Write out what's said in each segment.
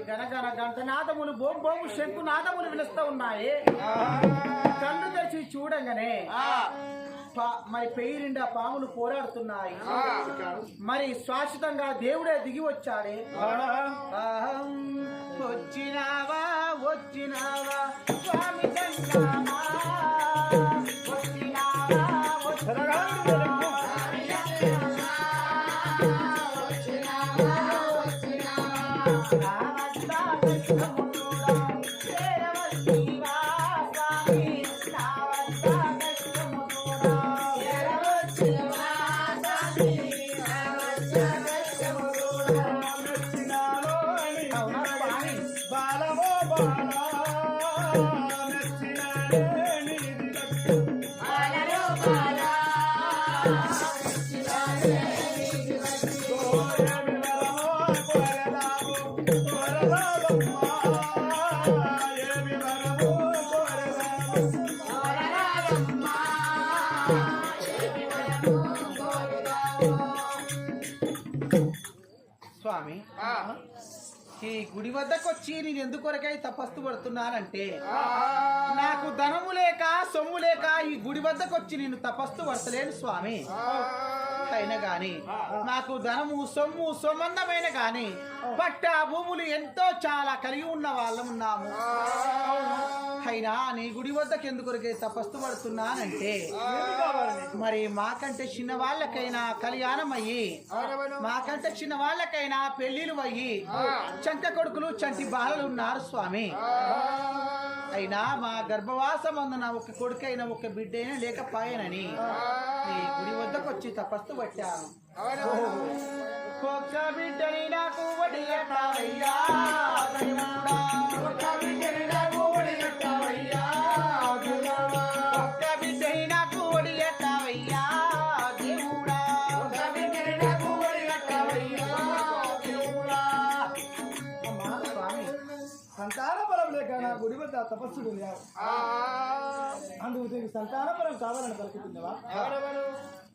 గనగన గంటనాదములు బోం బోము శంకునాదములు విలుస్తూ ఉన్నాయి. కళ్ళు తెరిచి చూడంగానే మరి పెయి నిండా పాములు పోరాడుతున్నాయి. మరి శాశ్వతంగా దేవుడే దిగి వచ్చాడే. వచ్చినావా వచ్చినావా స్వామి వచ్చినావా స్వామి, ఈ గుడి వద్దకు వచ్చి నేను ఎందుకొరకై తపస్సు పడుతున్నానంటే, నాకు ధనము లేక సొమ్ము లేక ఈ గుడి వద్దకు వచ్చి నేను తపస్సు పడతలేను స్వామి. అయినా గాని నాకు ధనము సొమ్ము సంబంధమైన గాని పట్ట భూములు ఎంతో చాలా కలిగి ఉన్న వాళ్ళం ఉన్నాము. అయినా నీ గుడి వద్దకు ఎందుకొరకై తపస్సు పడుతున్నానంటే, మరి మాకంటే చిన్న వాళ్ళకైనా కళ్యాణం అయ్యి, మాకంటే చిన్న వాళ్ళకైనా పెళ్లిలు అయ్యి చంక కొడుకులు చంటి బాలలు ఉన్నారు స్వామి. అయినా మా గర్భవాసం అందున ఒక కొడుకైనా ఒక బిడ్డ అయినా లేకపోయానని నీ గుడి వద్దకు వచ్చి తపస్సు పట్టాను. ఒక్క బిడ్డని నాకు వడిగట్టావయ్యా, ఒక్క బిడ్డని నాకు వడిగట్టావయ్యా, ఒక్క బిడ్డని నాకు వడిగట్టావయ్యా దేవుడా, ఒక్క బిడ్డని నాకు వడిగట్టావయ్యా దేవుడా. స్వామి, సంతాన బలం లేక నా గుడి వద్ద తపస్సుడు అందుకు నీకు సంతాన బలం కావాలని పలుకుతున్నావా?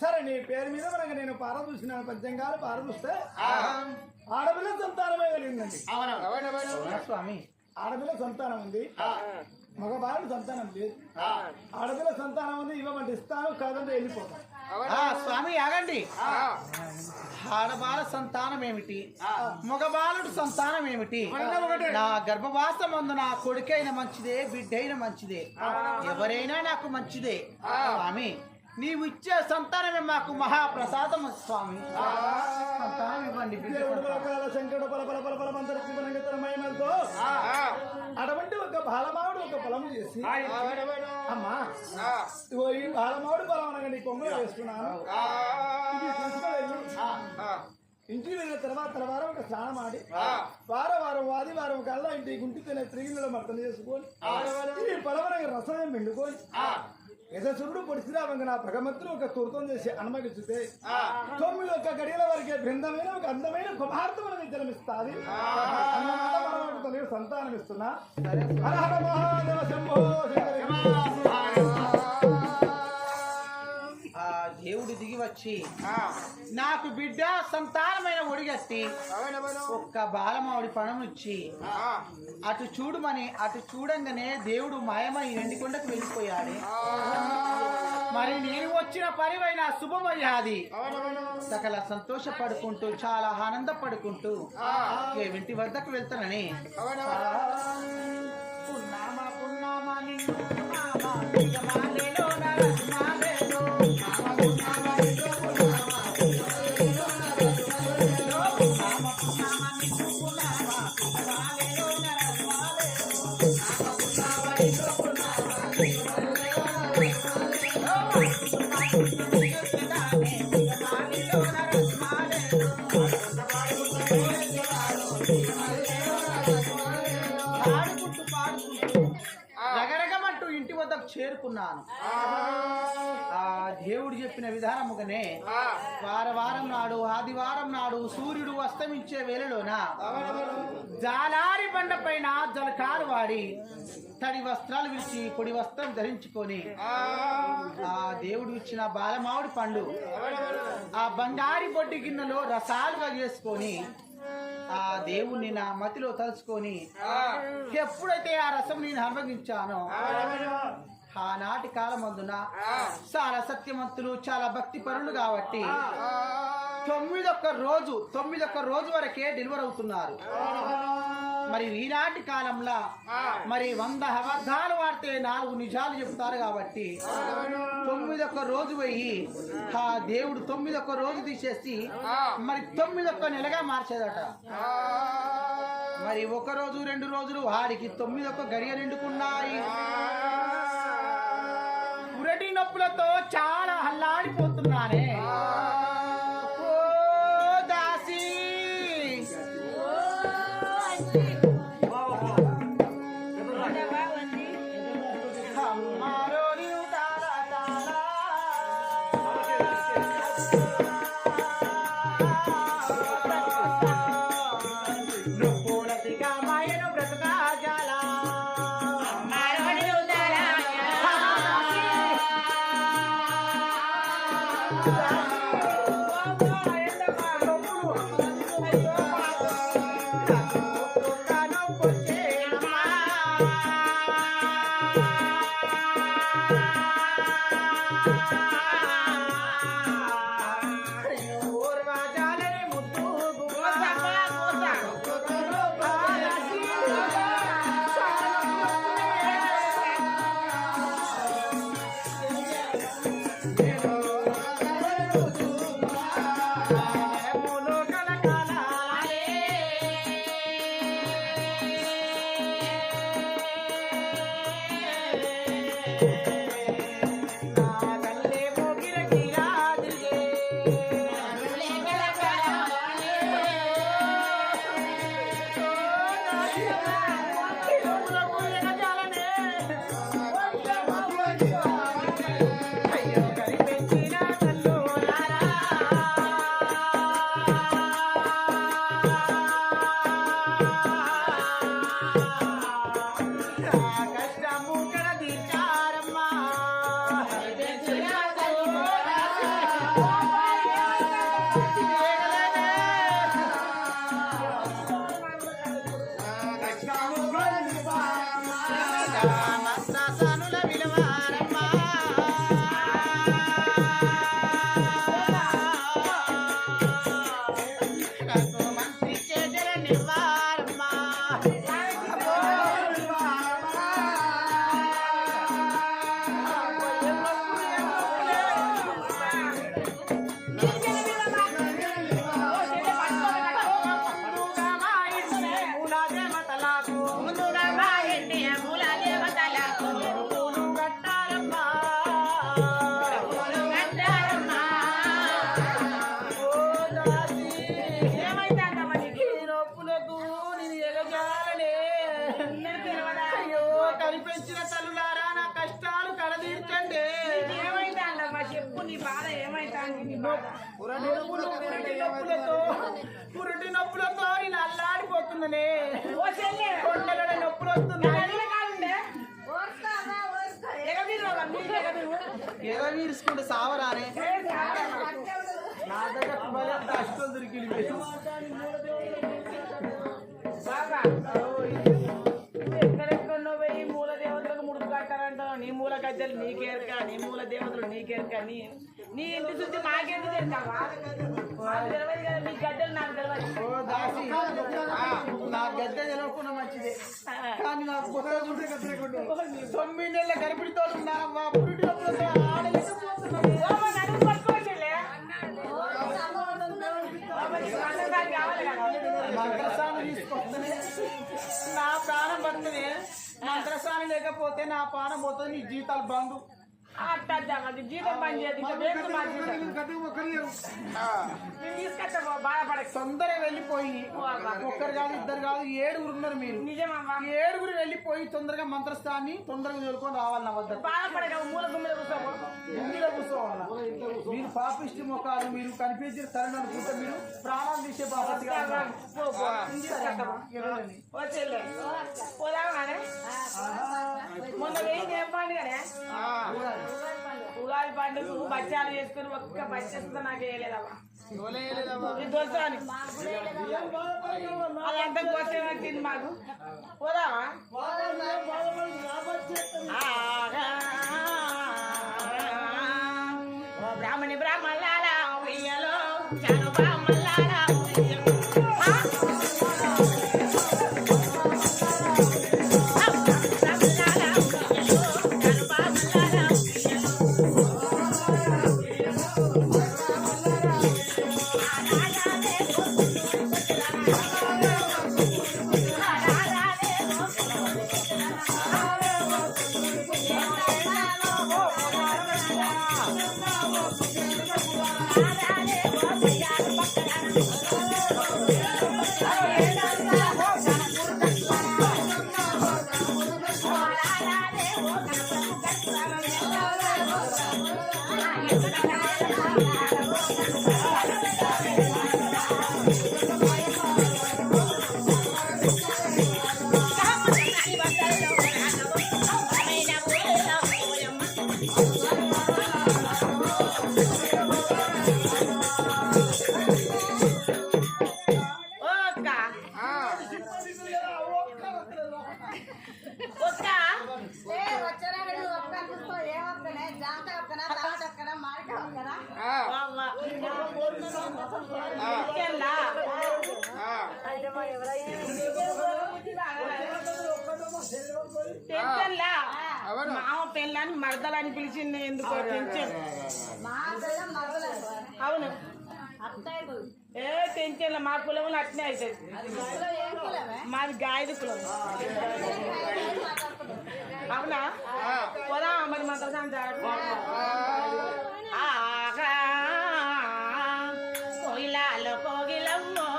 సరే, నీ పేరు మీద మనకు నేను పార చూసిన పద్యంగాలు పార చూస్తే ఆడపిల్ల సంతానమే కలిగిందండి. స్వామి, ఆడపిల్ల సంతానం ఉంది, మగబాలు సంతానం లేదు. ఆడపిల్ల సంతానం ఉంది, ఇవ్వమంటే ఇస్తాను, కాదంటే వెళ్ళిపోతాను. స్వామి ఆగండి. ఆడబాల సంతానం ఏమిటి, మగబాలుడు సంతానం ఏమిటి? నా గర్భవాసం అందు నా కొడుకైన మంచిదే, బిడ్డైన మంచిదే, ఎవరైనా నాకు మంచిదే. స్వామి, నీవు ఇచ్చే సంతానమే మాకు మహాప్రసాదం స్వామి. సంతానం ఇవ్వండి. శంకరుడు అటువంటి ఒక బాలమావుడు ఒక పొలము చేసి, అమ్మా ఈ బాలమావుడు పొలం అనగా నీ కొంగలు వేసుకున్నాను, ఇంటికి వెళ్ళిన తర్వాత వారం ఒక స్నానం ఆడి వారం ఆదివారం కల్లా ఇంటి గుంటి తిరిగిలో మర్తన చేసుకొని ఈ పొలవనగా రసం పిండుకొని యశస్సుడు పొడిసిరావంగా నా భగవంతుడు ఒక తుర్తం చేసి అనుమతిస్తే 9 ఒక్క గడియల వరకే బృందమైన ఒక అందమైన కుమార్తె జన్మిస్తాది. అన్నమాట సంతానం ఇస్తున్నా. హర మహాదేవ శంభో. దేవుడు దిగి వచ్చి నాకు బిడ్డ సంతానమైన ఒడిగట్టి ఒక్క బాలమావిడి పణమిచ్చి అటు చూడమని అటు చూడంగానే దేవుడు మాయమై ఎండికొండకు వెళ్ళిపోయాడు. మరి నేను వచ్చిన పరివైన శుభమయ్యాది. సకల సంతోషపడుకుంటూ చాలా ఆనందపడుకుంటూ ఇంటి వద్దకు వెళ్తానని పున్నామా పున్నామా రగరగమంటూ ఇంటి వద్దకు చేరుకున్నాను. ఆ దేవుడు చెప్పిన విధానముగానే వారం నాడు ఆదివారం నాడు సూర్యుడు అస్తమించే వేళలోన జాలారి బండ పైన జలకారు వాడి తడి వస్త్రాలు విడిచి పొడి వస్త్రం ధరించుకొని ఆ దేవుడు ఇచ్చిన బాలమావిడి పండు ఆ బంగారి బొడ్డి గిన్నెలో రసాలుగా చేసుకొని ఆ దేవుణ్ణి నా మతిలో తలుచుకొని ఎప్పుడైతే ఆ రసం నేను అనుభవించానో ఆనాటి కాలమందున చాలా సత్యవంతులు చాలా భక్తి పరులు కాబట్టి 9 రోజు వరకే డెలివర్ అవుతున్నారు. మరి ఈనాటి కాలంలో మరి 100 అబద్ధాలు వాడితే 4 నిజాలు చెప్తారు కాబట్టి 9 రోజు పోయి ఆ దేవుడు 9 రోజు తీసేసి మరి 9 నెలగా మార్చేదట. మరి 1 రోజు 2 రోజులు వాడికి 9 గడియ నిండుకున్నాయి. పురటి నొప్పులతో చాలా అల్లాడిపోతున్నానే. కనిపించిన తల్లులారా నా కష్టాలు కడదీర్చండి. పురటి నొప్పులతో నేను అల్లాడిపోతున్నానే. కొండల నొప్పులు వస్తున్నాయి. ఎగవీరుసుకుంటే సావరానే. నా దగ్గర అష్టం దొరికింది. ఎక్కడెక్కడో పోయి మూల దేవతలకు ముడుపు కట్టారంటావు. నీ మూల గజ్జలు నీకేరక, నీ మూల దేవతలు నీకేరక. నీ ఇంటి శుద్ధి మాకెందుకు చేస్తావా? తెలియదు కదా నీ గజ్జలు నాకు తెలియదు. నా గద్ద తెలవకుండా మంచిదే కానీ నాకు 9 నెలల గర్భిడితో ఉన్నావా? పురిటి మంత్రసాన్ని తీసుకొస్తేనే నా ప్రాణం పడుతుంది. మంత్రసాని లేకపోతే నా ప్రాణం పోతుంది. నీ జీతాలు బంధు జీతం పని తీసుకొచ్చా బాధపడ. తొందరగా వెళ్ళిపోయి ఒక్కరు కాదు 2 కాదు 7 ఉన్నారు మీరు. నిజమమ్మా 7 వెళ్ళిపోయి తొందరగా మంత్రస్థాన్ని తొందరగా చదువుకొని రావాలి. నా వద్ద బాధపడక మూల గుమ్మిలో కూర్చోవాలా? మీరు పాపిష్టి ముఖాలు మీరు కనిపించిన తరుణం అనుకుంటే మీరు ప్రాణాలు తీసే బాపతి మొన్న ఏం పండుగనే ఉగాది పండుగ బచ్చాలు చేసుకుని ఒక్క బచ్చేస్తుందో నాకు వేయలేదమ్మా. దోసాని అదంతా కోసేమంటుంది మాకు పోదామా బ్రాహ్మణి బ్రాహ్మణాల ఉయ్యలో చాలు బ్రాహ్మణాల మామ పెళ్ళని మరదలని పిలిచింది ఎందుకో టెన్షన్ అవును ఏ టెన్షన్ మా కులం అట్నే అవుతుంది మాది గాయదు కులం అవునా పోదా మరి మంత్రం కోయిలాలో కోగిలమ్మో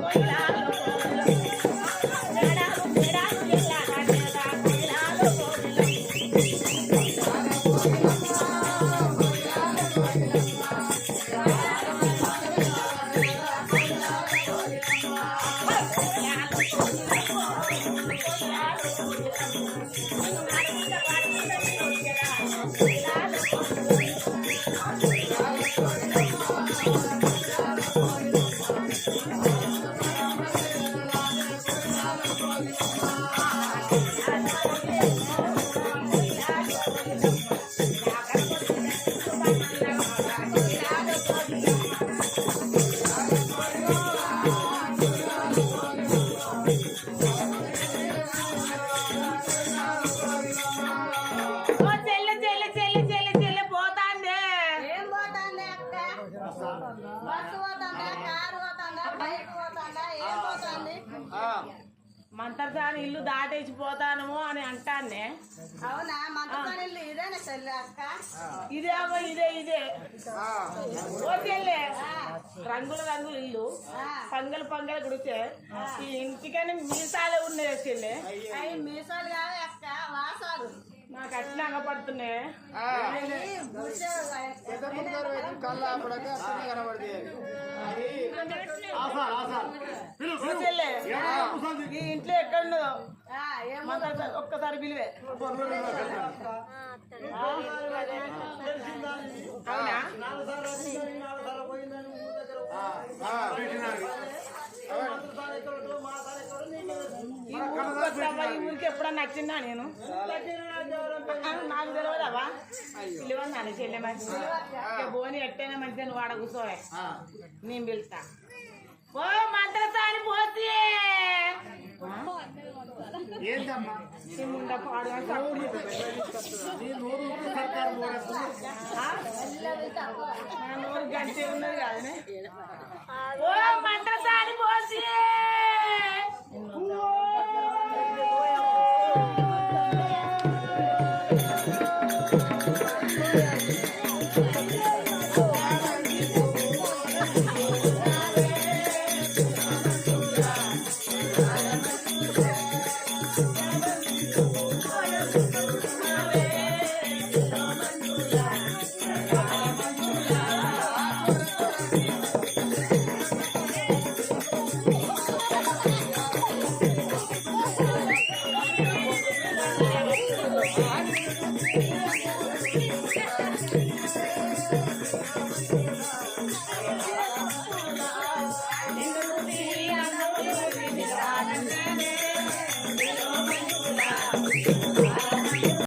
కోయిలాలో మంతర్సాని ఇల్లు దాటేసిపోతాను అని అంటానే. అవునా? మంతర్సాని ఇల్లు ఇదేనా చెల్లి అక్క? ఇదే అవ్వ, ఇదే ఇదే ఓ చెల్లె. రంగుల రంగుల ఇల్లు, పంగలు పంగలు గుడితే ఈ ఇంటికని మీసాలే ఉన్నాయి చెల్లె. అవి మీసాలు కాదు అక్క, వాసాలు. నాకు అట్లా పడుతున్నాయి. ఈ ఇంట్లో ఎక్కడ ఉన్నదో ఒక్కసారి పిలివే. అవునా? ఈ ఊరికి ఎప్పుడన్నా నచ్చిందా నేను? నాకు తెలియదావా? పిలువన్నాను చెల్లె మంచి బోని ఎట్టైనా మంచిగా నువ్వు ఆడ కూర్చోవే, నేను పిలుస్తా. ఓ మంత్రసాని పోతే పాడు నూరు గంట ఉన్నది కాదనే. ఓ మంత్రసాని పోతే ఆ.